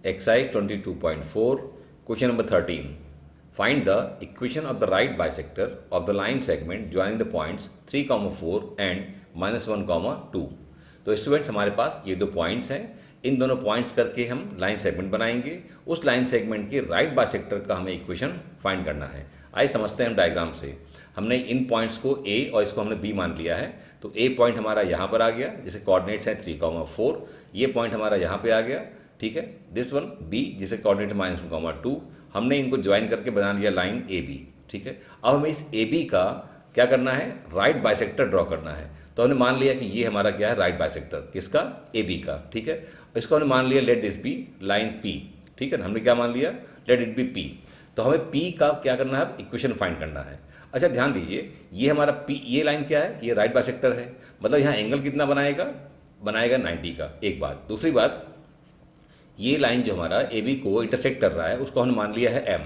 Exercise 22.4, question number 13. Find the equation of the right bisector of the line segment joining the points 3, 4 and -1, 2. तो students हमारे पास ये दो points हैं, इन दोनों points करके हम लाइन सेगमेंट बनाएंगे। उस लाइन सेगमेंट के राइट बाइसेक्टर का हमें इक्वेशन फाइंड करना है। आइए समझते हैं हम डायग्राम से। हमने इन पॉइंट्स को ए और इसको हमने बी मान लिया है। तो ए पॉइंट हमारा यहाँ पर आ गया, जिसे कोऑर्डिनेट्स हैं 3, 4। ये पॉइंट हमारा यहाँ पे आ गया, ठीक है। दिस वन बी, जिसे कोऑर्डिनेट -1, 2। हमने इनको ज्वाइन करके बना लिया लाइन ए बी, ठीक है। अब हमें इस ए बी का क्या करना है, राइट बाइसेक्टर ड्रॉ करना है। तो हमने मान लिया कि ये हमारा क्या है, राइट बाइसेक्टर किसका, ए बी का, ठीक है। इसको हमने मान लिया let this be line P, ठीक है ना। हमने क्या मान लिया, लेट इट बी पी। तो हमें पी का क्या करना है, इक्वेशन फाइंड करना है। अच्छा ध्यान दीजिए, ये हमारा पी, ये लाइन क्या है, ये राइट बाइसेक्टर है। मतलब यहाँ एंगल कितना बनाएगा, बनाएगा 90 का। एक बात। दूसरी बात, ये लाइन जो हमारा ए बी को इंटरसेक्ट कर रहा है, उसको हमने मान लिया है एम।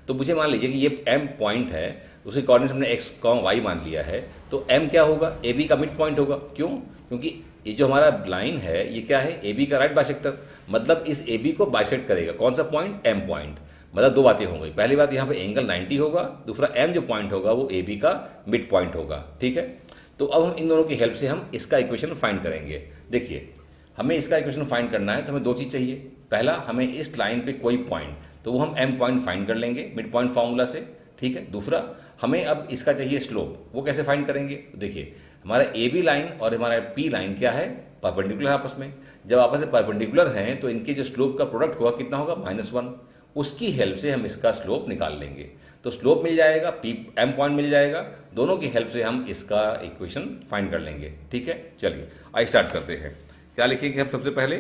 तो मुझे मान लीजिए कि ये एम पॉइंट है, उसके कोऑर्डिनेट हमने एक्स वाई मान लिया है। तो एम क्या होगा, ए बी का मिड पॉइंट होगा। क्यों? क्योंकि ये जो हमारा लाइन है, ये क्या है, ए बी का राइट बाइसेक्टर। मतलब इस ए बी को बाइसेक्ट करेगा कौन सा पॉइंट, एम पॉइंट। मतलब दो बातें हो गई। पहली बात, यहाँ पे एंगल 90 होगा। दूसरा, एम जो पॉइंट होगा वो ए बी का मिड पॉइंट होगा, ठीक है। तो अब हम इन दोनों की हेल्प से हम इसका इक्वेशन फाइंड करेंगे। देखिए, हमें इसका इक्वेशन फाइंड करना है तो हमें दो चीज़ चाहिए। पहला, हमें इस लाइन पे कोई पॉइंट, तो वो हम एम पॉइंट फाइंड कर लेंगे मिड पॉइंट फार्मूला से, ठीक है। दूसरा, हमें अब इसका चाहिए स्लोप। वो कैसे फाइंड करेंगे, तो देखिए हमारा ए बी लाइन और हमारा पी लाइन क्या है, परपेंडिकुलर आपस में। जब आपस में परपेंडिकुलर हैं तो इनके जो स्लोप का प्रोडक्ट होगा कितना होगा, -1। उसकी हेल्प से हम इसका स्लोप निकाल लेंगे। तो स्लोप मिल जाएगा, पी एम पॉइंट मिल जाएगा। दोनों की हेल्प से हम इसका इक्वेशन फाइंड कर लेंगे, ठीक है। चलिए आइए स्टार्ट करते हैं। क्या लिखेंगे हम, सबसे पहले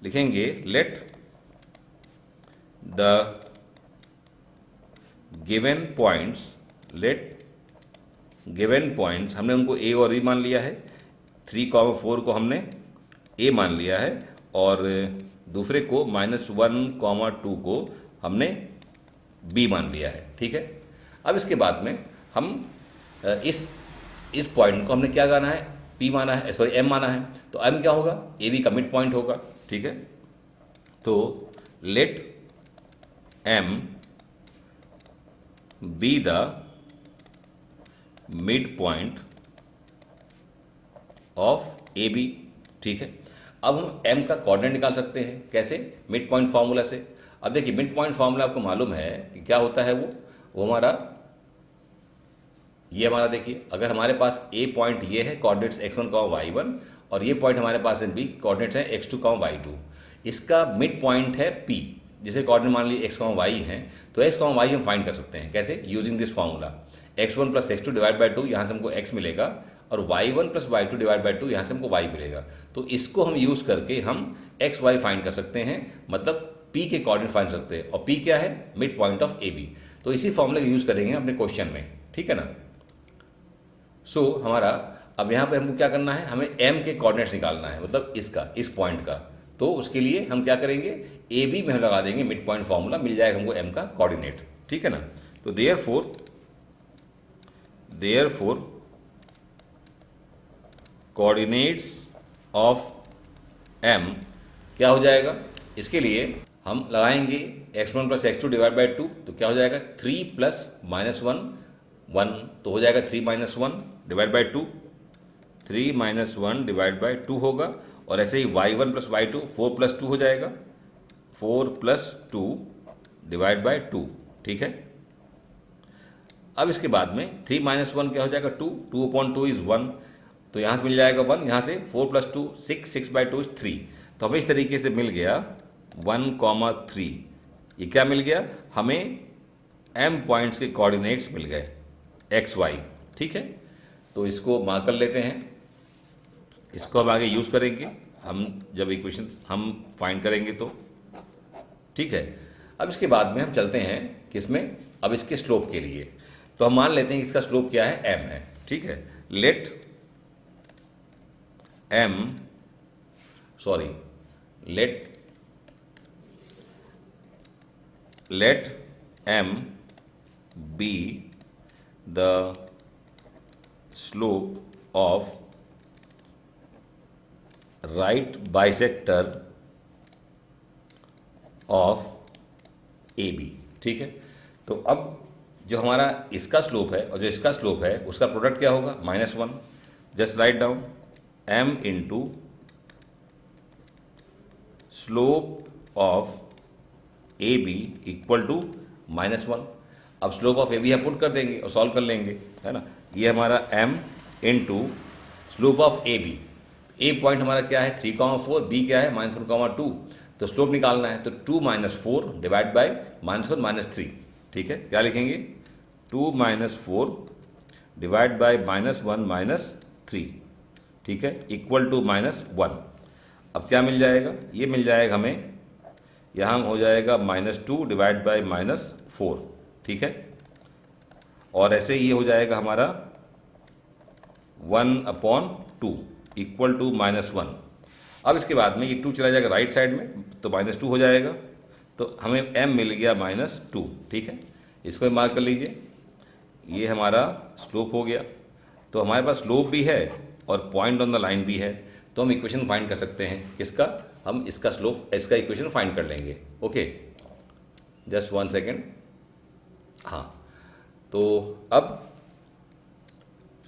लिखेंगे let the given points, let given points, हमने उनको ए और बी मान लिया है। 3, 4 को हमने ए मान लिया है और दूसरे को -1, 2 को हमने बी मान लिया है, ठीक है। अब इसके बाद में हम इस पॉइंट को हमने क्या माना है, पी माना है, सॉरी एम माना है। तो एम क्या होगा, ए बी का मिड पॉइंट होगा, ठीक है। तो let M be the mid point of A B, ठीक है। अब हम एम का कोऑर्डिनेट निकाल सकते हैं, कैसे, मिड पॉइंट फार्मूला से। अब देखिए मिड पॉइंट फार्मूला आपको मालूम है कि क्या होता है, वो हमारा ये हमारा देखिए, अगर हमारे पास ए पॉइंट ये है, कोऑर्डिनेट्स x1, y1, और ये पॉइंट हमारे पास है बी, कोऑर्डिनेट्स हैं x2, y2। इसका मिड पॉइंट है p, जिसे कोऑर्डिनेट मान लीजिए x, y हैं। तो x, y हम फाइंड कर सकते हैं कैसे, using this formula. x1 + x2 divide by 2, यहाँ से हमको x मिलेगा, और y1 + y2 डिवाइड बाई 2, यहाँ से हमको y मिलेगा। तो इसको हम यूज़ करके हम x, y फाइंड कर सकते हैं, मतलब p के कोऑर्डिनेट फाइंड कर सकते हैं। और p क्या है, mid point of A B. तो इसी फॉर्मूले का यूज़ करेंगे अपने क्वेश्चन में, ठीक है ना। सो हमारा अब यहाँ पे हमको क्या करना है, हमें m के कोऑर्डिनेट्स निकालना है, मतलब इसका, इस पॉइंट का। तो उसके लिए हम क्या करेंगे, ए बी में हम लगा देंगे मिड पॉइंट फार्मूला, मिल जाएगा हमको m का कोऑर्डिनेट, ठीक है ना। तो देयरफॉर कोऑर्डिनेट्स ऑफ m क्या हो जाएगा, इसके लिए हम लगाएंगे x1 + x2 डिवाइड बाई 2। तो क्या हो जाएगा, 3 + -1, 1। तो हो जाएगा 3 - 1 डिवाइड बाई 2, 3 - 1 डिवाइड बाई 2 होगा। और ऐसे ही y1 + y2, 4 + 2 हो जाएगा, 4 + 2 डिवाइड बाई 2, ठीक है। अब इसके बाद में 3 - 1 क्या हो जाएगा, 2, 2/2 इज़ 1। तो यहाँ से मिल जाएगा 1, यहाँ से 4 + 2 6, 6/2 इज़ 3। तो हमें इस तरीके से मिल गया 1, 3। ये क्या मिल गया, हमें m पॉइंट्स के कोऑर्डिनेट्स मिल गए x, y, ठीक है। तो इसको मार्क कर लेते हैं, इसको हम आगे यूज़ करेंगे हम जब इक्वेशन हम फाइंड करेंगे तो, ठीक है। अब इसके बाद में हम चलते हैं किसमें, अब इसके स्लोप के लिए। तो हम मान लेते हैं कि इसका स्लोप क्या है, m है, ठीक है। लेट m be the slope of right bisector of A B. ठीक है, तो अब जो हमारा इसका स्लोप है और जो इसका स्लोप है उसका प्रोडक्ट क्या होगा, -1। Just write down m into slope of A B equal to -1। अब स्लोप ऑफ ए बी हम पुट कर देंगे और सॉल्व कर लेंगे, है ना। ये हमारा m into slope of A B, A point हमारा क्या है 3,4, बी क्या है -1,2, तो स्लोप निकालना है तो 2 - 4 डिवाइड बाई -1 - 3। ठीक है, क्या लिखेंगे 2 - 4 डिवाइड बाई -1 - 3। ठीक है, इक्वल टू -1। अब क्या मिल जाएगा, ये मिल जाएगा हमें, यहाँ हो जाएगा -2 डिवाइड बाई -4। ठीक है, और ऐसे ये हो जाएगा हमारा 1/2 इक्वल टू -1। अब इसके बाद में ये 2 चला जाएगा राइट साइड में तो -2 हो जाएगा, तो हमें m मिल गया -2। ठीक है, इसको मार्क कर लीजिए, ये हमारा स्लोप हो गया। तो हमारे पास स्लोप भी है और पॉइंट ऑन द लाइन भी है, तो हम इक्वेशन फाइंड कर सकते हैं किसका, हम इसका स्लोप, इसका इक्वेशन फाइंड कर लेंगे। Okay, just 1 second. हाँ, तो अब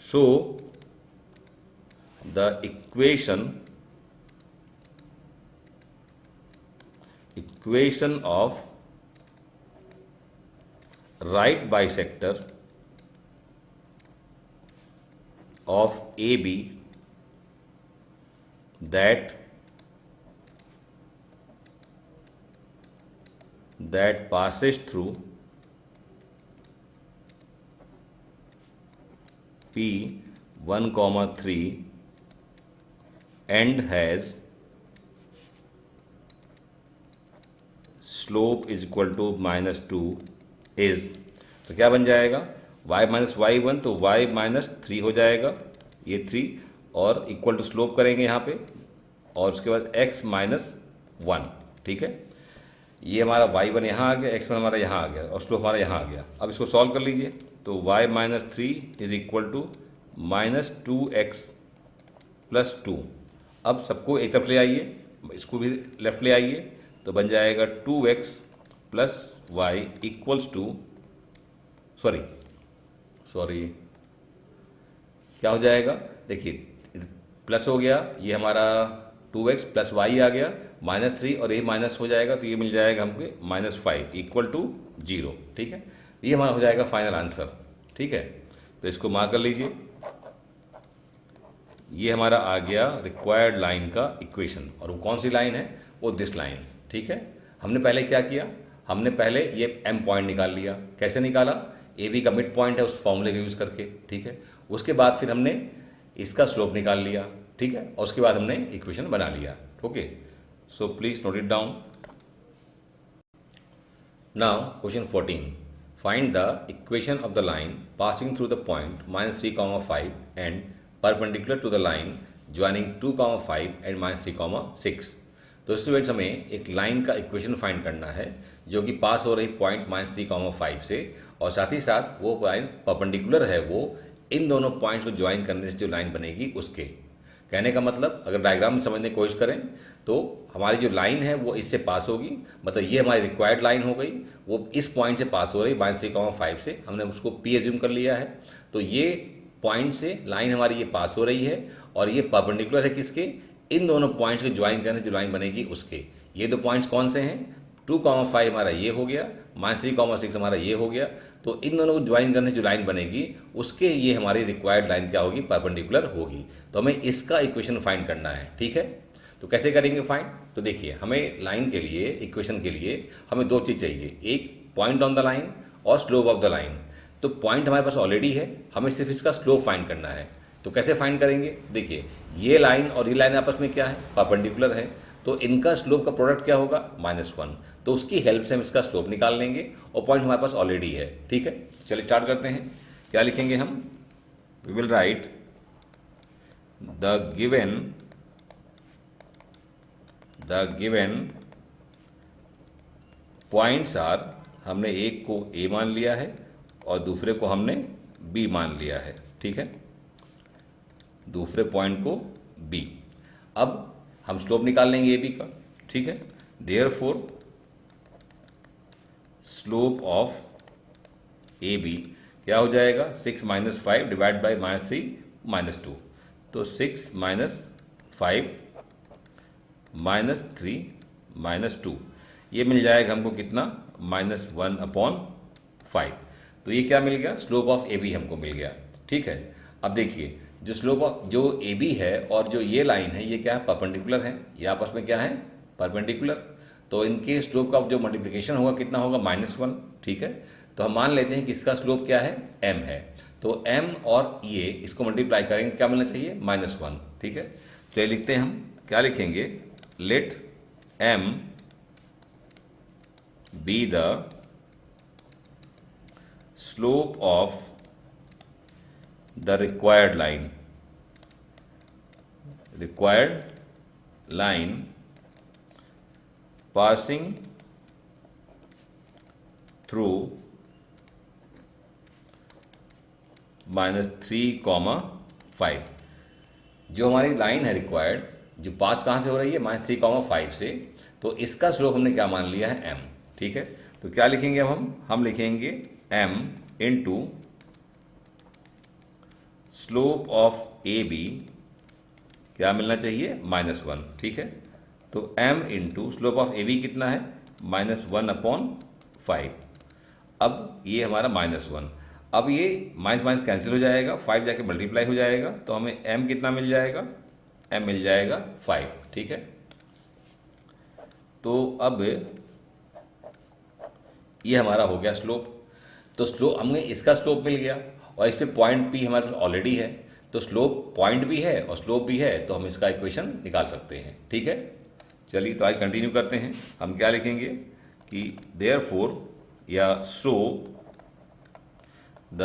show the equation of right bisector of AB that passes through P1,3 and has slope is equal to -2 is, तो क्या बन जाएगा y - y1, तो y - 3 हो जाएगा, ये 3, और इक्वल टू स्लोप करेंगे यहाँ पे, और उसके बाद x - 1। ठीक है, ये हमारा y1 यहाँ आ गया, x1 हमारा यहाँ आ गया और स्लोप हमारा यहाँ आ गया। अब इसको सॉल्व कर लीजिए, तो y - 3 is equal to -2x + 2। अब सबको एक तरफ ले आइए, इसको भी लेफ्ट ले आइए, तो बन जाएगा 2x + y equals to, sorry क्या हो जाएगा, देखिए प्लस हो गया, ये हमारा 2x + y आ गया, -3 और ये माइनस हो जाएगा, तो ये मिल जाएगा हमको -5 इक्वल टू 0। ठीक है, ये हमारा हो जाएगा फाइनल आंसर। ठीक है, तो इसको मार्क कर लीजिए, ये हमारा आ गया रिक्वायर्ड लाइन का इक्वेशन, और वो कौन सी लाइन है, वो दिस लाइन। ठीक है, हमने पहले क्या किया, हमने पहले ये m पॉइंट निकाल लिया। कैसे निकाला, ए बी का मिड पॉइंट है उस फॉर्मूले का यूज़ करके। ठीक है, उसके बाद फिर हमने इसका स्लोप निकाल लिया। ठीक है, और उसके बाद हमने इक्वेशन बना लिया। Okay, so please note it down. Now question 14, find the equation of the line passing through the point -3,5 and perpendicular to the line joining 2,5 and -3,6। तो स्टूडेंट्स हमें एक लाइन का इक्वेशन फाइंड करना है जो कि पास हो रही पॉइंट -3,5 से, और साथ ही साथ वो लाइन परपेंडिकुलर है, वो इन दोनों पॉइंट्स को ज्वाइन करने से जो लाइन बनेगी उसके। कहने का मतलब अगर डायग्राम में समझने की कोशिश करें तो हमारी जो लाइन है वो इससे पास होगी, मतलब ये हमारी रिक्वायर्ड लाइन हो गई, वो इस पॉइंट से पास हो रही -3,5 से, हमने उसको P एज्यूम कर लिया है। तो ये पॉइंट से लाइन हमारी ये पास हो रही है और ये परपेंडिकुलर है किसके, इन दोनों पॉइंट्स को ज्वाइन करने जो लाइन बनेगी उसके। ये दो पॉइंट्स कौन से हैं, 2,5 हमारा ये हो गया, -3,6 हमारा ये हो गया। तो इन दोनों को ज्वाइन करने जो लाइन बनेगी उसके ये हमारी रिक्वायर्ड लाइन क्या होगी, परपेंडिकुलर होगी। तो हमें इसका इक्वेशन फाइंड करना है। ठीक है, तो कैसे करेंगे फाइंड, तो देखिए हमें लाइन के लिए, इक्वेशन के लिए हमें दो चीज़ चाहिए, एक पॉइंट ऑन द लाइन और स्लोप ऑफ द लाइन। तो पॉइंट हमारे पास ऑलरेडी है, हमें सिर्फ इसका स्लोप फाइंड करना है। तो कैसे फाइंड करेंगे, देखिए ये लाइन और ये लाइन आपस में क्या है, परपेंडिकुलर है, तो इनका स्लोप का प्रोडक्ट क्या होगा, -1। तो उसकी हेल्प से हम इसका स्लोप निकाल लेंगे और पॉइंट हमारे पास ऑलरेडी है। ठीक है, चलिए स्टार्ट करते हैं। क्या लिखेंगे हम, we will write the given points are, हमने एक को ए मान लिया है और दूसरे को हमने बी मान लिया है। ठीक है, दूसरे पॉइंट को बी। अब हम स्लोप निकाल लेंगे ए बी का। ठीक है, therefore slope of A B क्या हो जाएगा, 6 माइनस 5 डिवाइड बाई -3 -2, तो 6 माइनस 5 -3 -2 ये मिल जाएगा हमको कितना, -1/5। तो ये क्या मिल गया, स्लोप ऑफ ए बी हमको मिल गया। ठीक है, अब देखिए जो स्लोप ऑफ जो ए बी है और जो ये लाइन है ये क्या है, परपेंडिकुलर है, ये आपस में क्या है, परपेंडिकुलर। तो इनके स्लोप का जो मल्टीप्लिकेशन होगा कितना होगा, -1। ठीक है, तो हम मान लेते हैं कि इसका स्लोप क्या है, m है। तो m और ये इसको मल्टीप्लाई करेंगे क्या मिलना चाहिए, -1। ठीक है, तो ये लिखते हैं हम, क्या लिखेंगे, let m be the slope of the required line passing through -3,5। जो हमारी लाइन है रिक्वायर्ड, जो पास कहाँ से हो रही है, -3,5 से, तो इसका स्लोप हमने क्या मान लिया है, m। ठीक है, तो क्या लिखेंगे अब हम लिखेंगे m into slope of A B क्या मिलना चाहिए, -1। ठीक है, तो m into slope of A B कितना है, -1/5। अब ये हमारा -1, अब ये माइनस माइनस कैंसिल हो जाएगा, 5 जाके मल्टीप्लाई हो जाएगा, तो हमें m कितना मिल जाएगा, m मिल जाएगा 5। ठीक है, तो अब ये हमारा हो गया स्लोप। तो स्लोप हमें इसका स्लोप मिल गया और इस पे पॉइंट p हमारे पास ऑलरेडी है, तो स्लोप पॉइंट भी है और स्लोप भी है, तो हम इसका इक्वेशन निकाल सकते हैं। ठीक है, चलिए तो आज कंटिन्यू करते हैं। हम क्या लिखेंगे कि देयरफॉर या सो the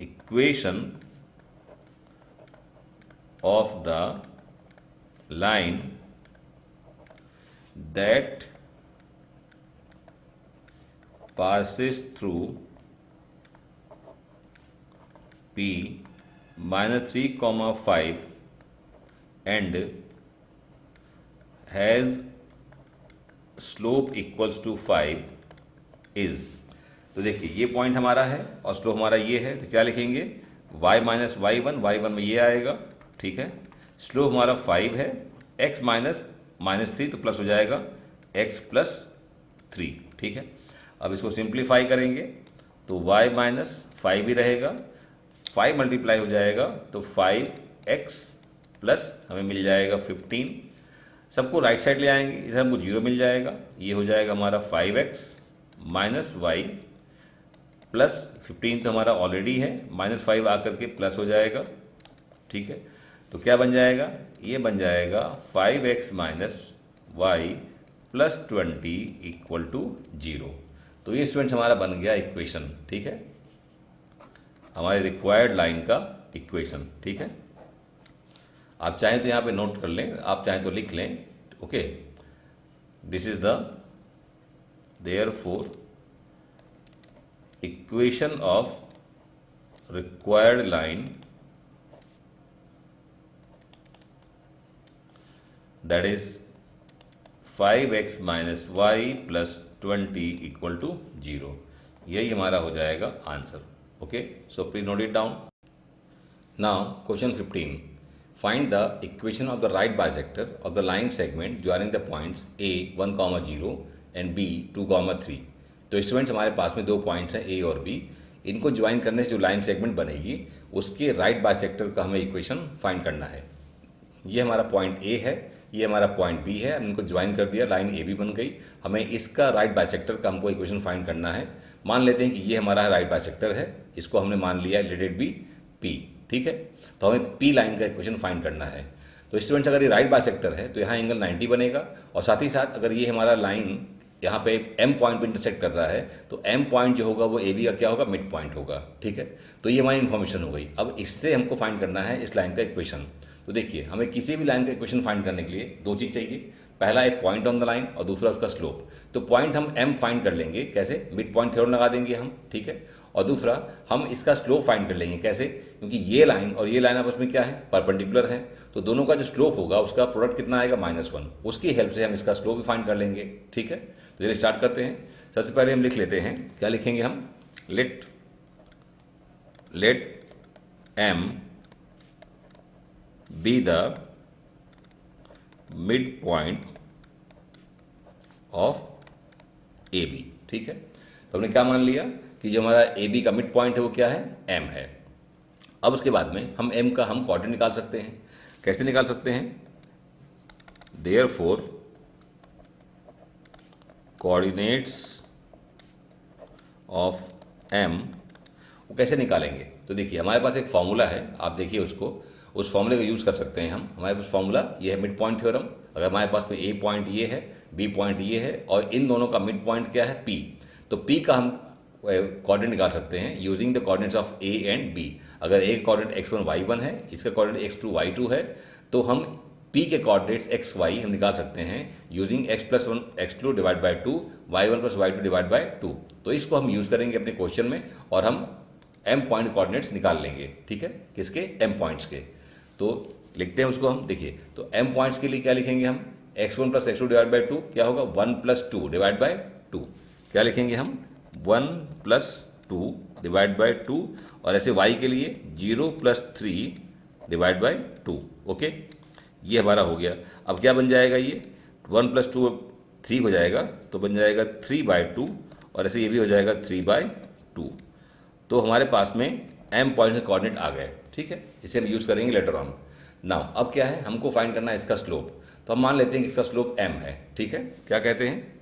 equation of the line that passes through P -3,5 and has slope equals to 5 is। तो देखिए ये पॉइंट हमारा है और स्लोप हमारा ये है, तो क्या लिखेंगे, y माइनस y1 में ये आएगा। ठीक है, स्लोप हमारा 5 है, x माइनस -3 तो प्लस हो जाएगा x + 3। ठीक है, अब इसको सिंप्लीफाई करेंगे तो y - 5 ही रहेगा, 5 मल्टीप्लाई हो जाएगा तो 5x प्लस हमें मिल जाएगा 15। सबको राइट साइड ले आएंगे, इधर हमको 0 मिल जाएगा, ये हो जाएगा हमारा 5x - y प्लस 15 तो हमारा ऑलरेडी है, -5 आकर के प्लस हो जाएगा। ठीक है, तो क्या बन जाएगा, ये बन जाएगा 5x - y प्लस 20 = 0। तो ये स्टूडेंट्स हमारा बन गया इक्वेशन। ठीक है, हमारे रिक्वायर्ड लाइन का इक्वेशन। ठीक है, आप चाहें तो यहाँ पे नोट कर लें, आप चाहें तो लिख लें। Okay, this is the therefore equation of required line that is 5x - y plus 20 = 0। यही हमारा हो जाएगा answer. Okay, so please note it down. Now question 15, find the equation of the right bisector of the line segment joining the points a 1,0 and b 2,3। तो students हमारे पास में दो points हैं a और b, इनको ज्वाइन करने से जो लाइन सेगमेंट बनेगी उसके राइट बाइसेक्टर का हमें इक्वेशन फाइंड करना है। ये हमारा पॉइंट a है, ये हमारा पॉइंट बी है, हम इनको ज्वाइन कर दिया, लाइन ए बी बन गई। हमें इसका राइट बाइसेक्टर का हमको इक्वेशन फाइंड करना है। मान लेते हैं कि ये हमारा राइट बाइसेक्टर है, इसको हमने मान लिया है लेट इट बी पी। ठीक है, तो हमें पी लाइन का इक्वेशन फाइंड करना है। तो स्टूडेंट्स अगर ये राइट बाइसेक्टर है तो यहाँ एंगल 90 बनेगा, और साथ ही साथ अगर ये हमारा लाइन यहाँ पे एम पॉइंट पे इंटरसेक्ट कर रहा है तो एम पॉइंट जो होगा वो ए बी का क्या होगा, मिड पॉइंट होगा। ठीक है, तो ये हमारी इन्फॉर्मेशन हो गई। अब इससे हमको फाइंड करना है इस लाइन का इक्वेशन। तो देखिए हमें किसी भी लाइन का इक्वेशन फाइंड करने के लिए दो चीज़ चाहिए, पहला एक पॉइंट ऑन द लाइन और दूसरा उसका स्लोप। तो पॉइंट हम m फाइंड कर लेंगे, कैसे, मिड पॉइंट थ्योरम लगा देंगे हम। ठीक है, और दूसरा हम इसका स्लोप फाइंड कर लेंगे। कैसे? क्योंकि ये लाइन और ये लाइन आपस में क्या है, परपेंडिकुलर है, तो दोनों का जो स्लोप होगा उसका प्रोडक्ट कितना आएगा, -1। उसकी हेल्प से हम इसका स्लोप भी फाइंड कर लेंगे। ठीक है, तो चलिए स्टार्ट करते हैं। सबसे पहले हम लिख लेते हैं, क्या लिखेंगे हम, let m be the mid point of A B. ठीक है, तो हमने क्या मान लिया कि जो हमारा ए बी का मिड पॉइंट है वो क्या है, m है। अब उसके बाद में हम m का हम कोऑर्डिनेट निकाल सकते हैं। कैसे निकाल सकते हैं, देयरफॉर कोऑर्डिनेट्स ऑफ m, वो कैसे निकालेंगे, तो देखिए हमारे पास एक फॉर्मूला है, आप देखिए उसको, उस फॉर्मूले का यूज़ कर सकते हैं हम। हमारे पास फॉर्मूला ये है मिड पॉइंट थ्योरम। अगर हमारे पास में ए पॉइंट ये है, बी पॉइंट ये है, और इन दोनों का मिड पॉइंट क्या है, पी, तो पी का हम कोऑर्डिनेट निकाल सकते हैं using the coordinates of A and B. अगर ए कोऑर्डिनेट x1 y1 है, इसका कोऑर्डिनेट x2 y2 है, तो हम p के कोऑर्डिनेट्स x y हम निकाल सकते हैं using x+1 x2 divide by 2 y1 + y2 divide by 2। तो इसको हम यूज़ करेंगे अपने क्वेश्चन में और हम m पॉइंट कोऑर्डिनेट्स निकाल लेंगे। ठीक है, किसके, m पॉइंट्स के। तो लिखते हैं उसको हम, देखिए तो m पॉइंट्स के लिए क्या लिखेंगे हम, x1 + x2 डिवाइड बाई 2 क्या होगा, 1 + 2 डिवाइड बाई 2। क्या लिखेंगे हम, 1 + 2 डिवाइड बाई 2, और ऐसे y के लिए 0 + 3 डिवाइड बाई 2। ओके, ये हमारा हो गया। अब क्या बन जाएगा, ये 1 + 2 3 हो जाएगा, तो बन जाएगा 3/2, और ऐसे ये भी हो जाएगा 3/2। तो हमारे पास में m पॉइंट के कोऑर्डिनेट आ गए। ठीक है, इसे हम यूज़ करेंगे लेटर ऑन। नाउ अब क्या है, हमको फाइंड करना है इसका स्लोप, तो हम मान लेते हैं कि इसका स्लोप m है। ठीक है, क्या कहते हैं,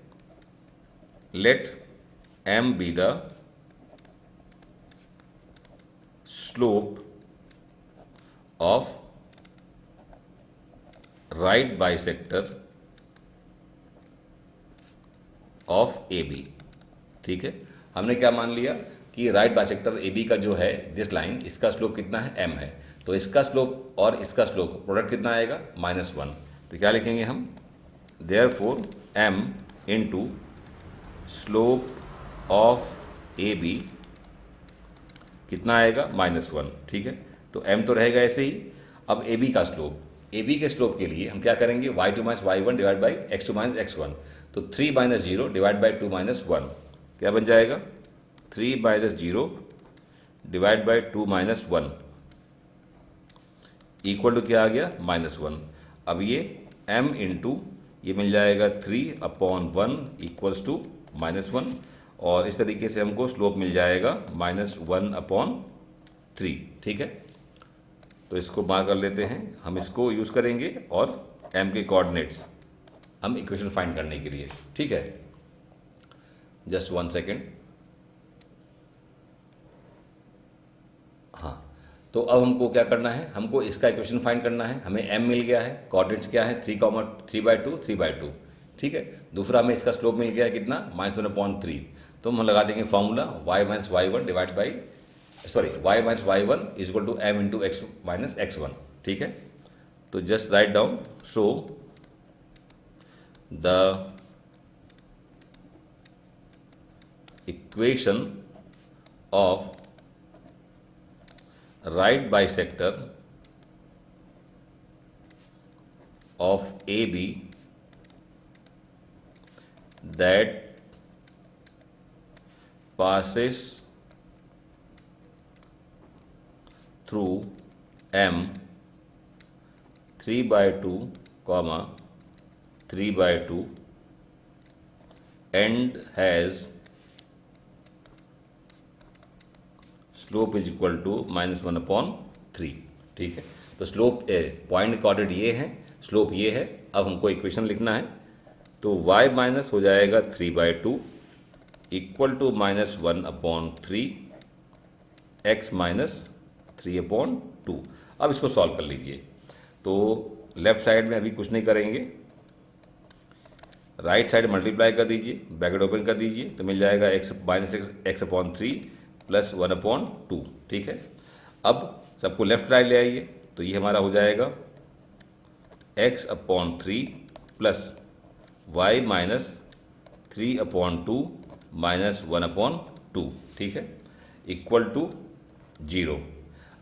let m be the slope of right bisector of A B. ठीक है, हमने क्या मान लिया कि राइट बाइसेक्टर ए बी का जो है दिस लाइन, इसका स्लोप कितना है, m है, तो इसका स्लोप और इसका स्लोप प्रोडक्ट कितना आएगा, -1। तो क्या लिखेंगे हम, therefore m into slope of A B कितना आएगा, -1। ठीक है, तो m तो रहेगा ऐसे ही। अब ए बी का स्लोप, ए बी के स्लोप के लिए हम क्या करेंगे, y2 - y1 divide by x2 - x1, तो 3 - 0 डिवाइड बाई 2 - 1 क्या बन जाएगा, 3 - 0 डिवाइड बाई 2 - 1 इक्वल टू क्या आ गया, -1। अब ये m इंटू ये मिल जाएगा 3/1 इक्वल्स टू -1, और इस तरीके से हमको स्लोप मिल जाएगा -1/3। ठीक है, तो इसको मार्क कर लेते हैं, हम इसको यूज़ करेंगे और m के कोऑर्डिनेट्स हम इक्वेशन फाइंड करने के लिए। ठीक है, जस्ट 1 सेकेंड। हाँ, तो अब हमको क्या करना है, हमको इसका इक्वेशन फाइंड करना है। हमें m मिल गया है, कोऑर्डिनेट्स क्या है, 3/2 3/2। ठीक है, दूसरा हमें इसका स्लोप मिल गया है कितना, -1/3। तो हम लगा देंगे formula y - y1 divide by y - y1 is equal to m into x - x1। ठीक है, तो just write down, so the equation of right bisector of AB that passes through M 3/2, 3/2 and has slope is equal to -1/3। ठीक है, तो slope point coordinate ये है, slope ये है। अब हमको इक्वेशन लिखना है, तो y माइनस हो जाएगा 3/2 इक्वल टू -1/3 x - 3/2। अब इसको सॉल्व कर लीजिए। तो लेफ्ट साइड में अभी कुछ नहीं करेंगे, राइट साइड मल्टीप्लाई कर दीजिए, ब्रैकेट ओपन कर दीजिए, तो मिल जाएगा x - x/3 + 1/2। ठीक है, अब सबको लेफ्ट साइड ले आइए, तो ये हमारा हो जाएगा x/3 प्लस y - 3/2 - 1/2। ठीक है, इक्वल टू 0।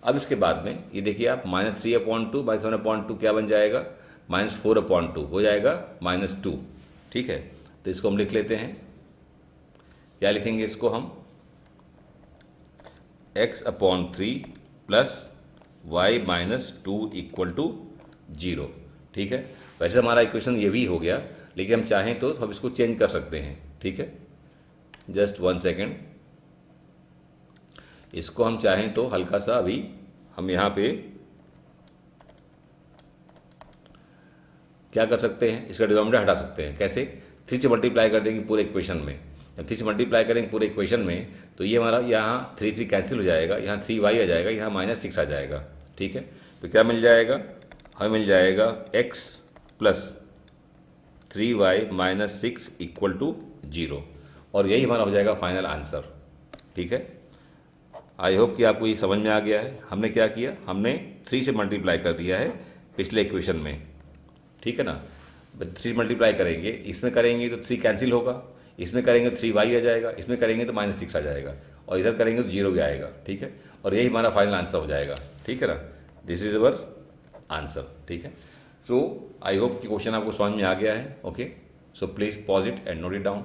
अब इसके बाद में ये देखिए आप -3/2 -1/2 क्या बन जाएगा, -4/2 हो जाएगा -2। ठीक है, तो इसको हम लिख लेते हैं। क्या लिखेंगे इसको हम, x/3 plus y -2 equal to 0। ठीक है, वैसे हमारा इक्वेशन ये भी हो गया, लेकिन हम चाहें तो हम इसको चेंज कर सकते हैं। ठीक है, जस्ट 1 सेकेंड। इसको हम चाहें तो हल्का सा अभी हम यहाँ पे क्या कर सकते हैं, इसका डिनोमिनेटर हटा सकते हैं। कैसे, 3 से मल्टीप्लाई कर देंगे पूरे इक्वेशन में। जब 3 से मल्टीप्लाई करेंगे पूरे इक्वेशन में तो ये हमारा यहाँ 3 कैंसिल हो जाएगा, यहाँ 3y आ जाएगा, यहाँ -6 आ जाएगा। ठीक है, तो क्या मिल जाएगा, हमें मिल जाएगा x plus 3y -6 equal to 0, और यही हमारा हो जाएगा फाइनल आंसर। ठीक है, आई होप कि आपको ये समझ में आ गया है। हमने क्या किया, हमने 3 से मल्टीप्लाई कर दिया है पिछले इक्वेशन में। ठीक है ना, 3 मल्टीप्लाई करेंगे, इसमें करेंगे तो 3 कैंसिल होगा, इसमें करेंगे तो 3y आ जाएगा, इसमें करेंगे तो -6 आ जाएगा, और इधर करेंगे तो 0 भी आएगा। ठीक है, और यही हमारा फाइनल आंसर हो जाएगा। ठीक है ना, दिस इज अवर आंसर। ठीक है, सो आई होप कि क्वेश्चन आपको समझ में आ गया है। Okay, so please pause it and note it down.